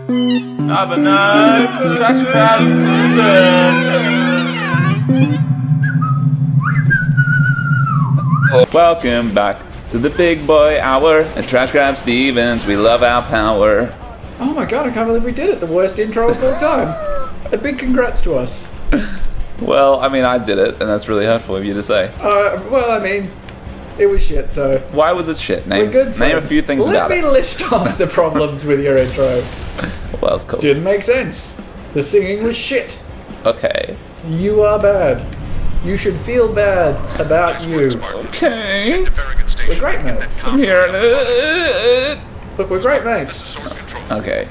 It's Trash Crowd and Stevens. Welcome back to the Big Boy Hour at Trash Crab Stevens. We love our power. Oh my god, I can't believe we did it. The worst intro of all time. A big congrats to us. Well, I mean, I did it, and that's really hurtful of you to say. Well, I mean, it was shit, so... Why was it shit? Name, We're good name a few things about it. Let me list off the problems with your intro. Well, that's cool. Didn't make sense. The singing was shit. Okay. You are bad. You should feel bad about you. Okay. We're great mates. I'm hearing it. Look, we're great mates. Okay.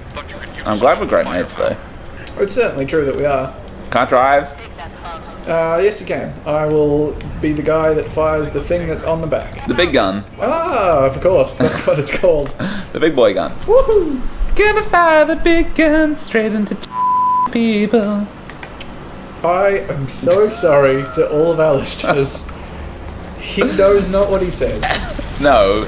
I'm glad we're great mates, though. It's certainly true that we are. Can't drive? Yes, you can. I will be the guy that fires the thing that's on the back. The big gun. Ah, of course. That's what it's called. The big boy gun. Woohoo! Gonna fire the big gun straight into people. I am so sorry to all of our listeners. He knows not what he says. No.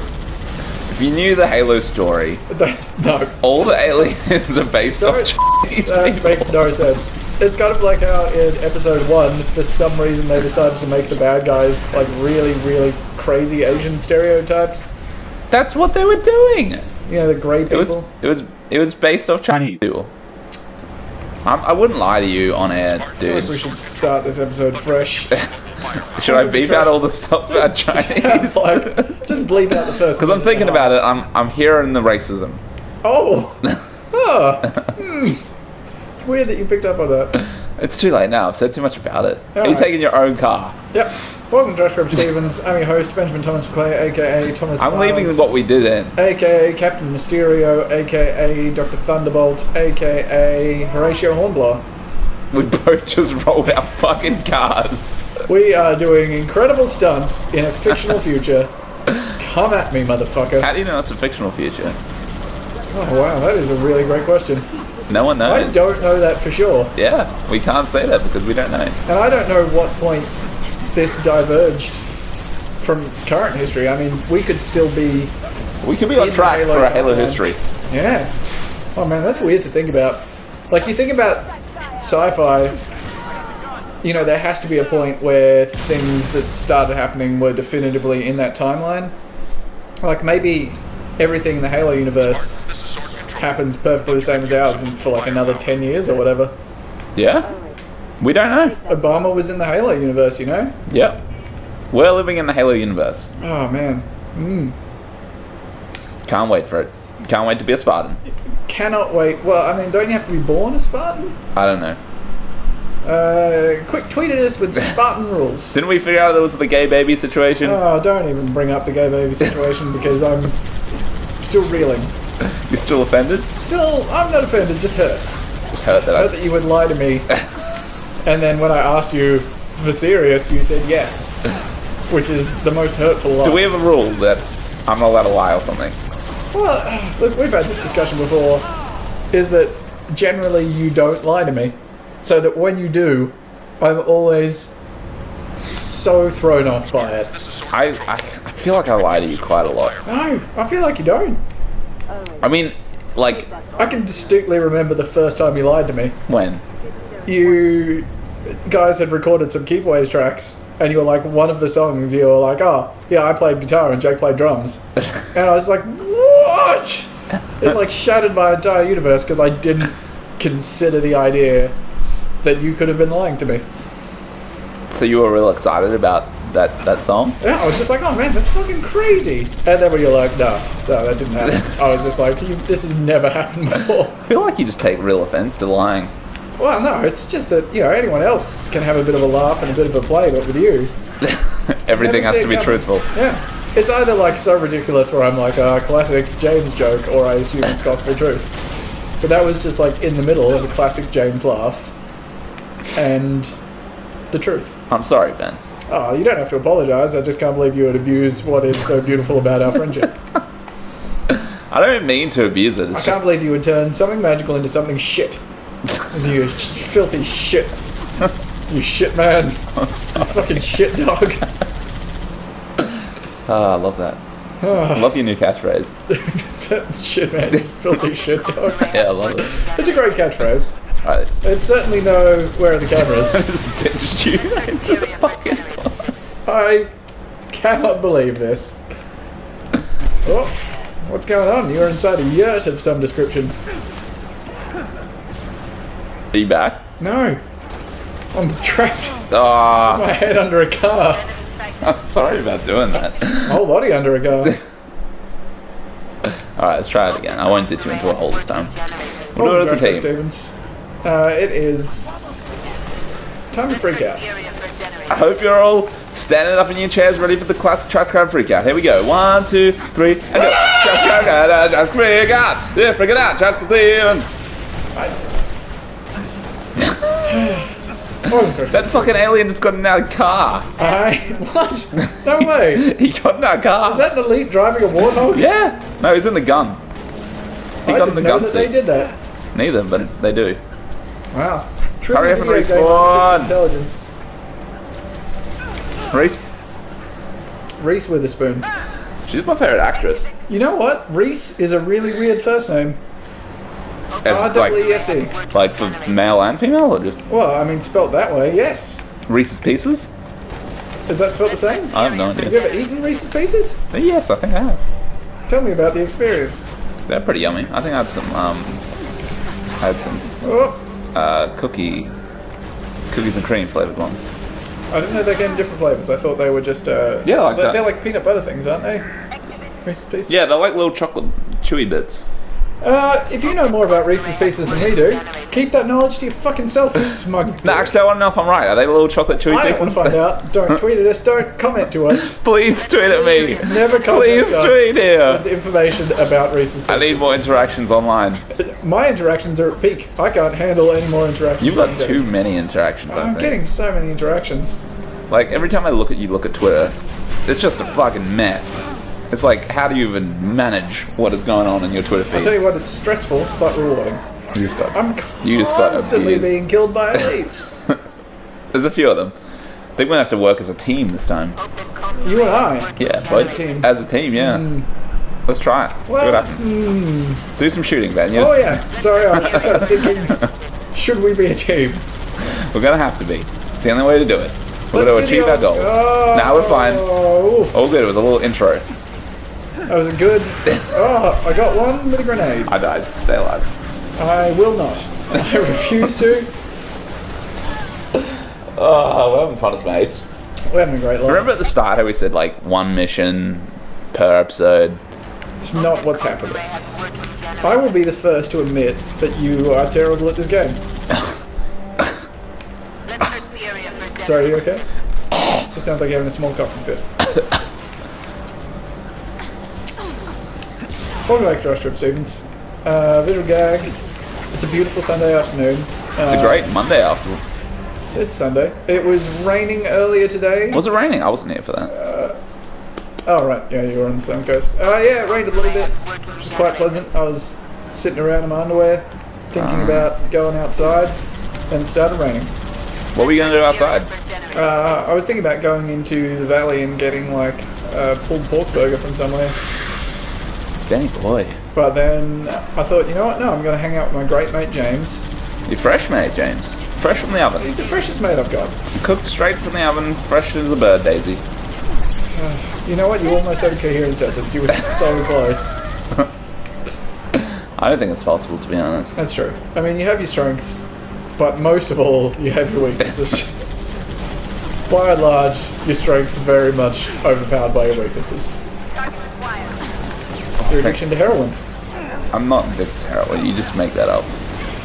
If you knew the Halo story, That's no. all the aliens are based off Chinese That people. makes no sense. It's kind of like how in episode 1, for some reason they decided to make the bad guys like really, really crazy Asian stereotypes. That's what they were doing. You know, the grey people. It was based off Chinese people. I wouldn't lie to you on air, I feel dude. like we should start this episode fresh. Should I beep out all the stuff about Chinese? Like, just bleep out the first. Because I'm thinking about it, I'm hearing the racism. Oh! It's weird that you picked up on that. It's too late now. I've said too much about it. Are you Alright. taking your own car? Yep. Welcome to Josh Graham Stevens. I'm your host, Benjamin Thomas McClay, aka Thomas I'm Miles, leaving what we did in. aka Captain Mysterio, aka Dr. Thunderbolt, aka Horatio Hornblower. We both just rolled our fucking cars. We are doing incredible stunts in a fictional future. Come at me, motherfucker. How do you know it's a fictional future? Oh wow, that is a really great question. No one I knows. don't know that for sure. Yeah, we can't say that because we don't know. And I don't know what point this diverged from current history. I mean, we could still be... We could be on In track Halo for a Halo timeline. history. Yeah. Oh man, that's weird to think about. Like, you think about sci-fi, you know, there has to be a point where things that started happening were definitively in that timeline. Like, maybe everything in the Halo universe happens perfectly the same as ours and for like another 10 years or whatever. Yeah? We don't know. Obama was in the Halo universe, you know? Yep. We're living in the Halo universe. Oh man. Can't wait for it. Can't wait to be a Spartan. Cannot wait. Well, I mean, don't you have to be born a Spartan? I don't know. Quick tweet at us with Spartan rules. Didn't we figure out there was the gay baby situation? Oh, don't even bring up the gay baby situation because I'm still reeling. You're still offended? Still, I'm not offended, just hurt. Just hurt that Hurt that you would lie to me. And then when I asked you for serious, you said yes. Which is the most hurtful lie. Do we have a rule that I'm not allowed to lie or something? Well, look, we've had this discussion before. Is that generally you don't lie to me. So that when you do, I'm always so thrown off by it. I feel like I lie to you quite a lot. No, I feel like you don't. I mean, like, I can distinctly remember the first time you lied to me. when? You guys had recorded some Keepways tracks, and you were like, one of the songs, you were like, oh, yeah, I played guitar and Jake played drums. And I was like, what? It like shattered my entire universe because I didn't consider the idea that you could have been lying to me. So you were real excited about that song? Yeah, I was just like, oh man, that's fucking crazy. And then when you're like, no, that didn't happen. I was just like, this has never happened before. I feel like you just take real offense to lying. Well, no, it's just that, you know, anyone else can have a bit of a laugh and a bit of a play, but with you... Everything Never has to see be it truthful. Yeah. It's either like so ridiculous where I'm like a classic James joke, or I assume it's gospel truth. But that was just like in the middle of a classic James laugh and the truth. I'm sorry, Ben. Oh, you don't have to apologise. I just can't believe you would abuse what is so beautiful about our friendship. I don't mean to abuse it. It's I can't just believe you would turn something magical into something shit. You filthy shit. You shit man. I'm You sorry. fucking shit dog. Ah, I love that. I love your new catchphrase. Shit, man. Filthy shit dog. Yeah, I love it. It's a great catchphrase. Alright. It's certainly no where are the cameras. Just ditched you into the fucking I cannot believe this. Oh, what's going on? You're inside a yurt of some description. Are you back? No. I'm trapped. Ah, My head under a car. I'm sorry about doing that. Whole body under a car. Alright, let's try it again. I won't ditch you into a hole this time. We'll do it as a team. Stevens. It is time to freak out. I hope you're all standing up in your chairs ready for the classic trash crowd freak out. Here we go. 1, 2, 3, and go. Trash crowd, trash freak out. Yeah, freak it out. Trash Stevens. That fucking alien just got in our car. What? No way. He got in our car. Is that an elite driving a warthog? Yeah. No, he's in the gun. He got in the gun seat. They did that. Neither, but they do. Wow. Hurry up and Video game respawn. Intelligence. Reese Witherspoon. She's my favorite actress. You know what? Reese is a really weird first name. As R-E-E-S-E. like for male and female, or just Well, I mean, spelt that way, yes. Reese's Pieces? Is that spelled the same? I have no Have you idea. ever eaten Reese's Pieces? Yes, I think I have. Tell me about the experience. They're pretty yummy. I think I had some Oh, cookies and cream flavored ones. I didn't know they came in different flavors. I thought they were just Yeah, like that. they're like peanut butter things, aren't they? Reese's Pieces. Yeah, they're like little chocolate chewy bits. If you know more about Reese's Pieces than we do, keep that knowledge to your fucking self, you smug. No, actually, I want to know if I'm right. Are they little chocolate chewy I don't pieces? want to find out. Don't tweet at us. Don't comment to us. Please tweet at me. Never contact Please us tweet here. with information about Reese's Pieces. I need more interactions online. My interactions are at peak. I can't handle any more interactions. You've got too many interactions, I I'm think. getting so many interactions. Like, every time I look at you, look at Twitter, it's just a fucking mess. It's like, how do you even manage what is going on in your Twitter feed? I'll tell you what, it's stressful but rewarding. You just got Constantly abused. being killed by elites. There's a few of them. I think we're gonna have to work as a team this time. You and I. Yeah, both a team. As a team, yeah. Let's try it. See what happens. Do some shooting, Ben. Yes. Oh yeah. Sorry, I was just kind of thinking, should we be a team? We're gonna have to be. It's the only way to do it. We're Let's gonna achieve our goals. Now we're fine. Oh, All good. It was a little intro. that was a good. Oh, I got one with a grenade. I died. Stay alive. I will not. I refuse to. Oh, we're having fun as mates. We're having a great life. Remember at the start how we said like one mission per episode? It's not what's happening. I will be the first to admit that you are terrible at this game. Sorry, are you okay? Just sounds like you're having a small coughing fit. Welcome back to Josh Trip Stevens. Visual gag. It's a beautiful Sunday afternoon. It's a great Monday after. It's Sunday. It was raining earlier today. Was it raining? I wasn't here for that. Oh, right. Yeah, you were on the same coast. Yeah, it rained a little bit, which was quite pleasant. I was sitting around in my underwear, thinking about going outside, then it started raining. What were you going to do outside? I was thinking about going into the valley and getting, like, a pulled pork burger from somewhere. Danny boy. But then I thought, you know what? No, I'm going to hang out with my great mate James. You're fresh, mate, James. Fresh from the oven. He's the freshest mate I've got. Cooked straight from the oven, fresh as a bird, Daisy. You know what? You almost had a coherent sentence. You were so close. I don't think it's possible, to be honest. That's true. I mean, you have your strengths, but most of all, you have your weaknesses. By and large, your strengths are very much overpowered by your weaknesses. Your addiction to heroin. I'm not addicted to heroin. You just make that up.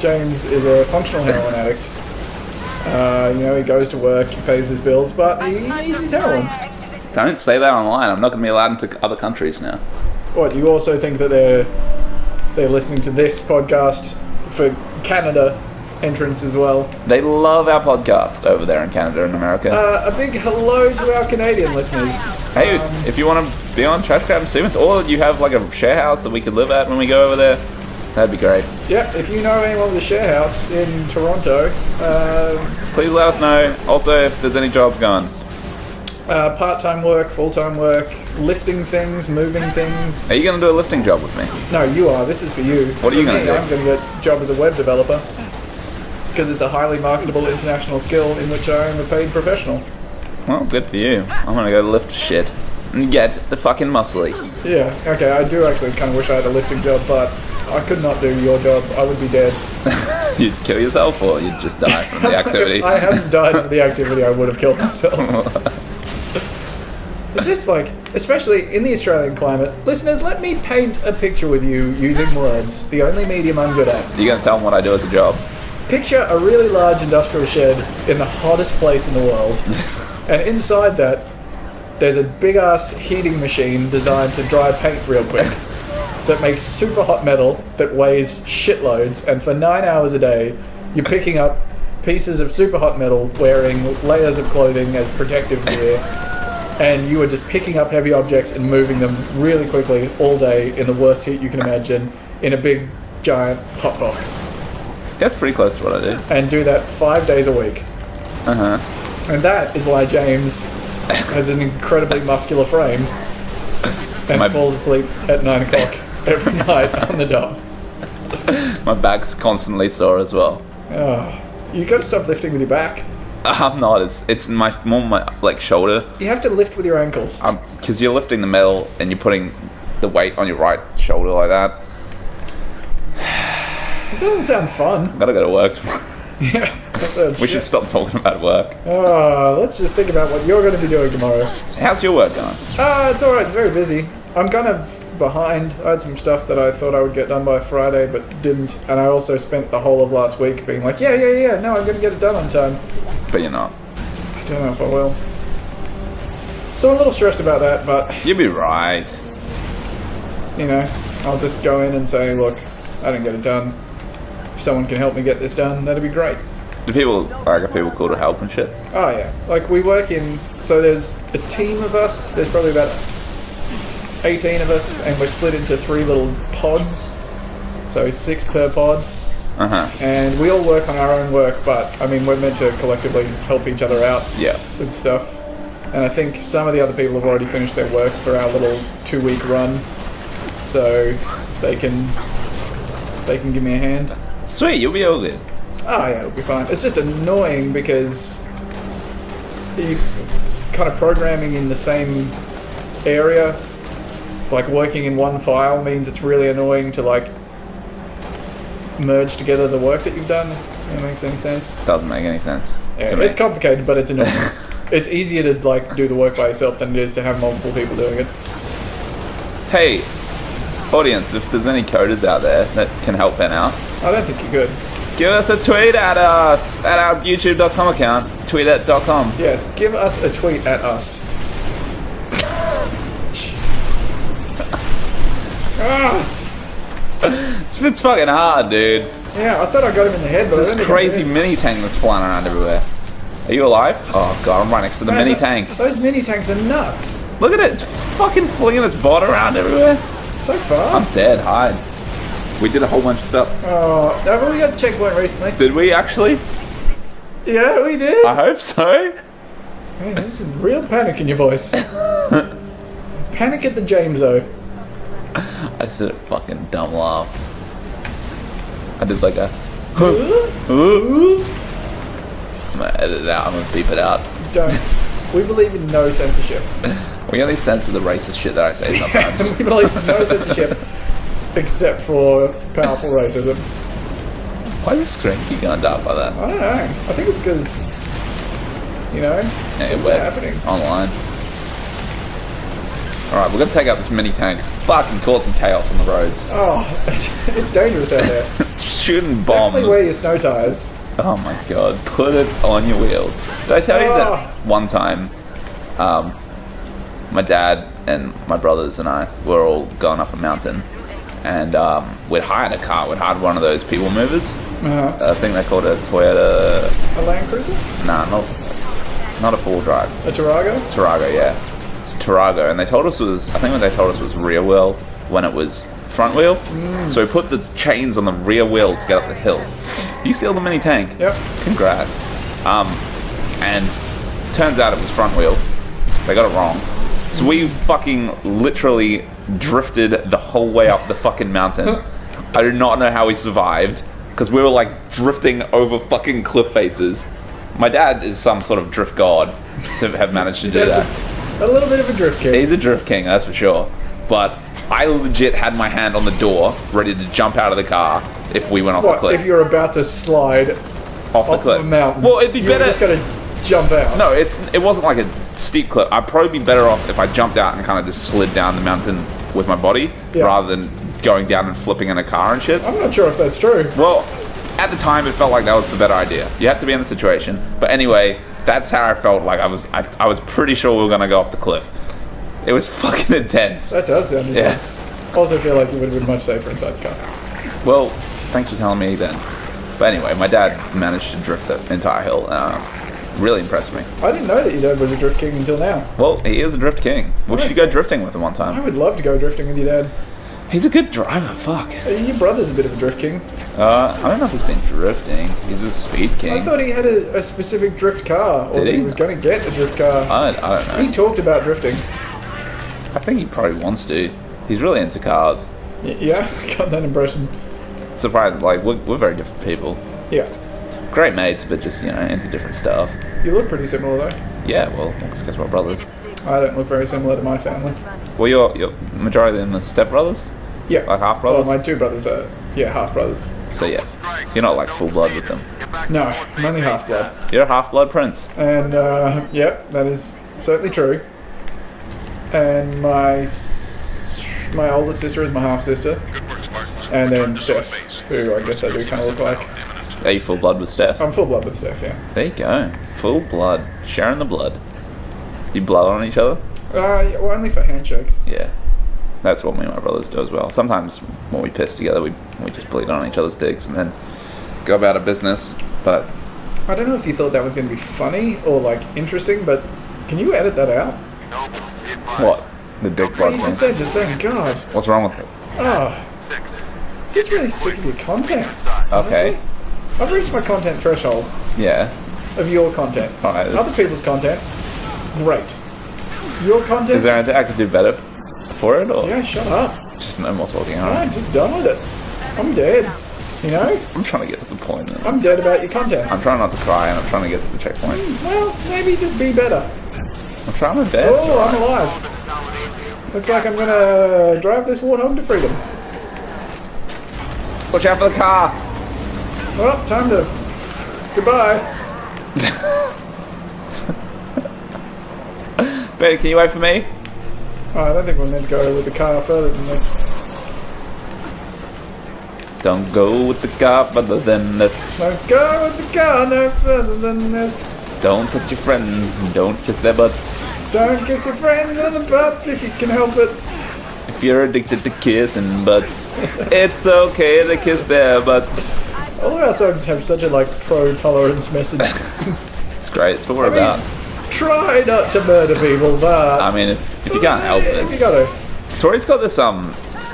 James is a functional heroin addict. You know, he goes to work, he pays his bills, but he needs his heroin. Don't say that online. I'm not going to be allowed into other countries now. What, you also think that they're listening to this podcast for Canada entrance as well? They love our podcast over there in Canada and America. A big hello to our Canadian listeners. Hey, if you want to be on Trash Crowd and Stevens, or you have like a share house that we could live at when we go over there, that'd be great. Yep, if you know anyone with a share house in Toronto, Please let us know. Also, if there's any jobs going. Part-time work, full-time work, lifting things, moving things. Are you going to do a lifting job with me? No, you are. This is for you. What are you going to do? I'm going to get a job as a web developer because it's a highly marketable international skill in which I am a paid professional. Well, good for you. I'm going to go lift shit and get the fucking muscly. Yeah, okay, I do actually kind of wish I had a lifting job, but I could not do your job. I would be dead. You'd kill yourself or you'd just die from the activity? If I hadn't died from the activity, I would have killed myself. But just like, especially in the Australian climate, listeners, let me paint a picture with you using words, the only medium I'm good at. You're going to tell them what I do as a job? Picture a really large industrial shed in the hottest place in the world, and inside that, there's a big-ass heating machine designed to dry paint real quick that makes super hot metal that weighs shitloads, and for 9 hours a day, you're picking up pieces of super hot metal wearing layers of clothing as protective gear, and you are just picking up heavy objects and moving them really quickly all day in the worst heat you can imagine in a big, giant hot box. That's pretty close to what I do. And do that 5 days a week. Uh-huh. And that is why James has an incredibly muscular frame and falls asleep at 9 o'clock every night on the dot. My back's constantly sore as well. Oh, you got to stop lifting with your back. I'm not. It's more my like shoulder. You have to lift with your ankles. Because you're lifting the metal and you're putting the weight on your right shoulder like that. It doesn't sound fun. Gotta go to work tomorrow. Yeah. We should stop talking about work. Let's just think about what you're going to be doing tomorrow. How's your work going? It's alright. It's very busy. I'm kind of behind. I had some stuff that I thought I would get done by Friday, but didn't. And I also spent the whole of last week being like, no, I'm going to get it done on time. But you're not. I don't know if I will. So I'm a little stressed about that, but... You'll be right. You know, I'll just go in and say, look, I didn't get it done. If someone can help me get this done, that'd be great. Are people cool to help and shit? Oh yeah, like we work in, so there's a team of us, there's probably about 18 of us, and we're split into 3 little pods, so 6 per pod. Uh-huh. And we all work on our own work, but I mean, we're meant to collectively help each other out with stuff. And I think some of the other people have already finished their work for our little 2-week run, so they can give me a hand. Sweet, you'll be all good. Oh yeah, it'll be fine. It's just annoying because you kind of programming in the same area, like working in one file, means it's really annoying to like merge together the work that you've done. If that makes any sense? Doesn't make any sense. Yeah, it's complicated, but it's annoying. It's easier to like do the work by yourself than it is to have multiple people doing it. Hey, audience, if there's any coders out there that can help Ben out, I don't think you could. Give us a tweet at us at our youtube.com account, tweet@.com. Yes, give us a tweet at us. It's fucking hard, dude. Yeah, I thought I got him in the head, but It's this crazy mini tank that's flying around everywhere. Are you alive? Oh god, I'm right next to the mini tank. Those mini tanks are nuts. Look at it, it's fucking flinging its butt around everywhere. So fast. I'm dead, hide. We did a whole bunch of stuff. Oh, have we got the checkpoint recently? Did we actually? Yeah, we did. I hope so. Man, there's some real panic in your voice. Panic at the James-O. I just did a fucking dumb laugh. I did like a... I'm gonna edit it out, I'm gonna beep it out. Don't. We believe in no censorship. We only censor the racist shit that I say sometimes. We believe in no censorship. Except for powerful racism. Why is the screen keep going dark like that? I don't know. I think it's because, you know, it's happening. Online. Alright, we're gonna take out this mini tank. It's fucking causing chaos on the roads. Oh, it's dangerous out there. It's shooting bombs. Definitely wear your snow tires. Oh my god, put it on your wheels. Did I tell you that one time, my dad and my brothers and I were all going up a mountain, and we'd hired a car. We'd hired one of those people movers. I think they called it a Toyota. A Land Cruiser? Nah, not a full drive. A Tarago? Tarago, yeah. It's Tarago, and they told us I think what they told us was rear wheel when it was front wheel. So we put the chains on the rear wheel to get up the hill. You steal the mini tank? Yep. Congrats. And turns out it was front wheel. They got it wrong. So we fucking literally drifted the whole way up the fucking mountain. I do not know how we survived, because we were like drifting over fucking cliff faces. My dad is some sort of drift god to have managed to do that. A little bit of a drift king. He's a drift king, that's for sure. But I legit had my hand on the door, ready to jump out of the car if we went off the cliff. If you're about to slide off the cliff? The mountain. Well, it'd be better. You're just gonna jump out. No, it wasn't like a steep cliff. I'd probably be better off if I jumped out and kind of just slid down the mountain with my body, rather than going down and flipping in a car and shit. I'm not sure if that's true. Well, at the time, it felt like that was the better idea. You have to be in the situation. But anyway, that's how I felt. Like I was pretty sure we were gonna go off the cliff. It was fucking intense. That does sound intense. I also feel like you would have been much safer inside the car. Well, thanks for telling me then. But anyway, my dad managed to drift the entire hill. Really impressed me. I didn't know that your dad was a drift king until now. Well, he is a drift king. We should go drifting with him one I time. would love to go drifting with your dad. He's a good driver, fuck. Your brother's a bit of a drift king. I don't know if he's been drifting. He's a speed king. I thought he had a specific drift car. Or Did he? He was going to get a drift car. I don't know. He talked about drifting. I think he probably wants to. He's really into cars. Yeah, I got that impression. Surprised, like, we're very different people. Yeah. Great mates, but just, into different stuff. You look pretty similar though. Yeah, well, it's because we're brothers. I don't look very similar to my family. Well, you're majority in the step brothers? Yeah. Like half brothers? Well, my two brothers are, half brothers. So yeah, you're not like full blood with them. No, I'm only half blood. You're a half blood prince. And, yep, that is certainly true. And my older sister is my half sister. And then Steph, who I guess I do kind of look like. Are you full blood with Steph? I'm full blood with Steph, yeah. There you go. Full blood. Sharing the blood. Do you blood on each other? Yeah, well, only for handshakes. Yeah. That's what me and my brothers do as well. Sometimes when we piss together, we just bleed on each other's dicks and then go about our business. But I don't know if you thought that was going to be funny or like interesting, but can you edit that out? what? The dick What blood you thing? just said just then, God. What's wrong with it? Oh, just really sick of your content. Okay. Honestly. I've reached my content threshold Yeah. of your content. Alright, Other people's content, great. Your content? Is there anything I could do better for it, or Yeah, shut up. just no more talking? I'm Alright. just done with it. I'm dead. You know? I'm trying to get to the point. I'm dead about your content. I'm trying not to cry, and I'm trying to get to the checkpoint. Well, maybe just be better. I'm trying my best. Oh, I'm alive. Looks like I'm gonna drive this warthog to freedom. Watch out for the car. Well, time to... Goodbye. Betty, can you wait for me? Oh, I don't think we're meant to go with the car further than this. Don't go with the car further than this. Don't go with the car no further than this. Don't touch your friends and don't kiss their butts. Don't kiss your friends in the butts if you can help it. If you're addicted to kissing butts, it's okay to kiss their butts. All of our songs have such a pro-tolerance message. It's great. It's what we're about. Try not to murder people, but I mean, if you can't help if you it. gotta. Tori's got this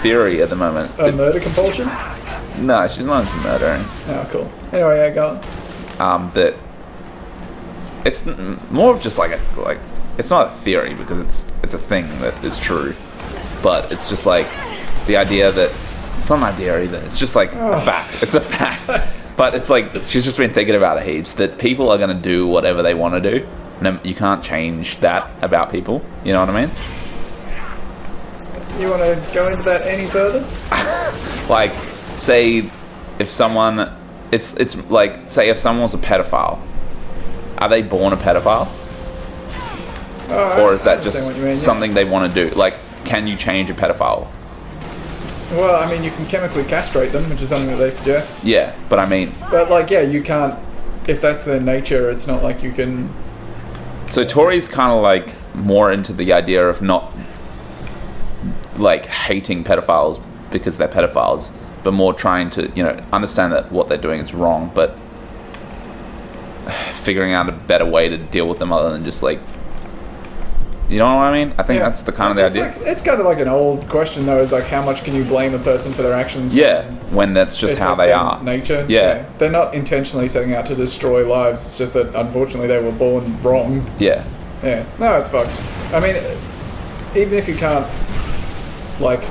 theory at the moment. A murder compulsion? No, she's not into murdering. Oh, cool. Anyway, yeah, go on. That it's more of just it's not a theory because it's a thing that is true, but it's just like the idea that it's not an idea either. It's just like a fact. It's a fact. But it's like she's just been thinking about it heaps that people are gonna do whatever they want to do. And you can't change that about people. You know what I mean? You want to go into that any further? Like, say if someone, it's like say if someone was a pedophile, are they born a pedophile? Or is that just something they want to do? Like, can you change a pedophile? Well, I mean, you can chemically castrate them, which is something that they suggest. Yeah, but I mean... But, you can't... If that's their nature, it's not like you can... So Tori's kind of, more into the idea of not, hating pedophiles because they're pedophiles, but more trying to, understand that what they're doing is wrong, but figuring out a better way to deal with them other than just, you know what I mean? I think that's the kind of the idea. It's kind of like an old question, though, is how much can you blame a person for their actions? Yeah, when that's just how they are. Nature. Yeah. They're not intentionally setting out to destroy lives. It's just that, unfortunately, they were born wrong. Yeah. Yeah. No, it's fucked. I mean, even if you can't, like,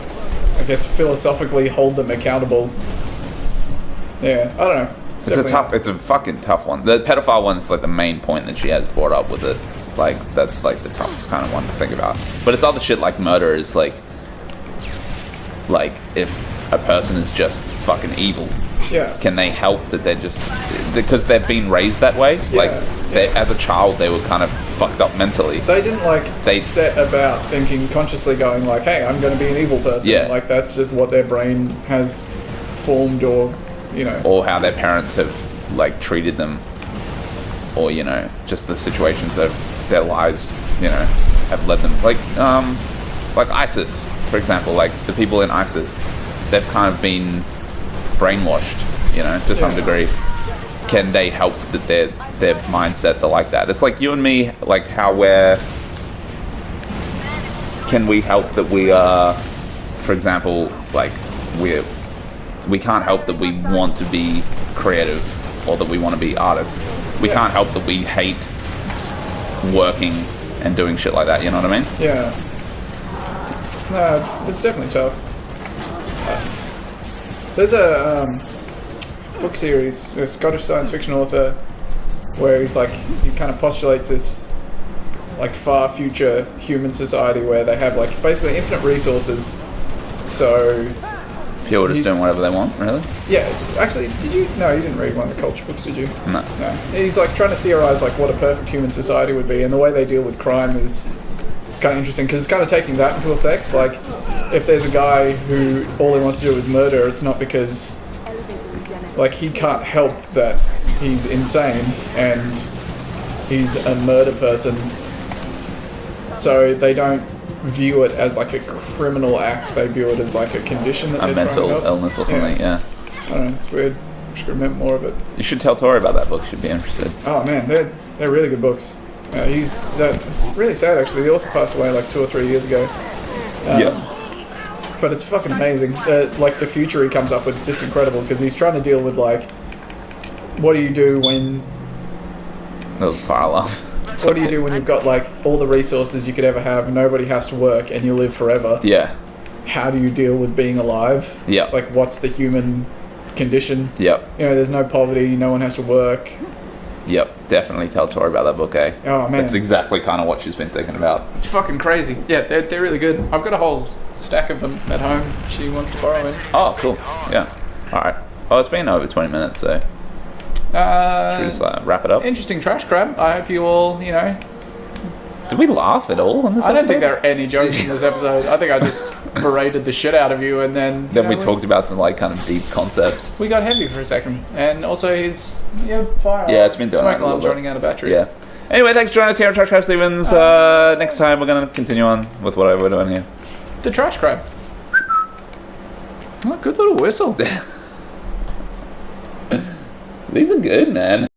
I guess philosophically hold them accountable. Yeah, I don't know. It's a fucking tough one. The pedophile one's like the main point that she has brought up with it. Like, that's like the toughest kind of one to think about. But it's other shit like murder is like if a person is just fucking evil, Yeah. can they help that they're just because they've been raised that way? Yeah, Like as a child they were kind of fucked up mentally. They didn't set about thinking consciously, going like, "Hey, I'm going to be an evil person." Yeah. Like that's just what their brain has formed, or or how their parents have like treated them, or just the situations that their lives have led them, like ISIS, for example. Like the people in ISIS, they've kind of been brainwashed, to some degree. Can they help that their mindsets are like that? It's like you and me, like how can we help that we are, for example, like we can't help that we want to be creative or that we want to be artists. We can't help that we hate working and doing shit like that, you know what I mean? Yeah. No, it's definitely tough. There's a book series, a Scottish science fiction author, where he kind of postulates this like far future human society where they have like basically infinite resources. So people just doing whatever they want, really? Yeah, actually, no, you didn't read one of the culture books, did you? No. He's like trying to theorize like what a perfect human society would be, and the way they deal with crime is kind of interesting because it's kind of taking that into effect. Like, if there's a guy who all he wants to do is murder, it's not because like he can't help that he's insane and he's a murder person, so they don't view it as like a criminal act. They view it as like a condition that a mental illness or something. Yeah. I don't know, it's weird. I should remember more of it. You should tell Tori about that book. She'd be interested. Oh man, they're really good books. It's really sad actually. The author passed away like 2 or 3 years ago. But it's fucking amazing. Like the future he comes up with is just incredible because he's trying to deal with like, what do you do when? That was far off. What do you do when you've got like all the resources you could ever have, nobody has to work, and you live forever? Yeah. How do you deal with being alive? Yeah. Like, what's the human condition? Yep. There's no poverty, no one has to work. Yep. Definitely tell Tori about that book, eh? Oh man, that's exactly kind of what she's been thinking about. It's fucking crazy. Yeah, they're really good. I've got a whole stack of them at home. She wants to borrow it. Oh, cool. Yeah. All right. Oh, it's been over 20 minutes, so. Should we just wrap it up? Interesting trash crab. I hope you all, Did we laugh at all in this episode? I don't think there are any jokes in this episode. I think I just berated the shit out of you, and then we talked about some like kind of deep concepts. We got heavy for a second, and also his fire. Yeah, it's been doing smoke that a little alarm's bit. running out of batteries. Yeah. Anyway, thanks for joining us here at Trash Crab Stevens. Next time we're gonna continue on with whatever we're doing here. The trash crab. Oh, good little whistle. These are good, man.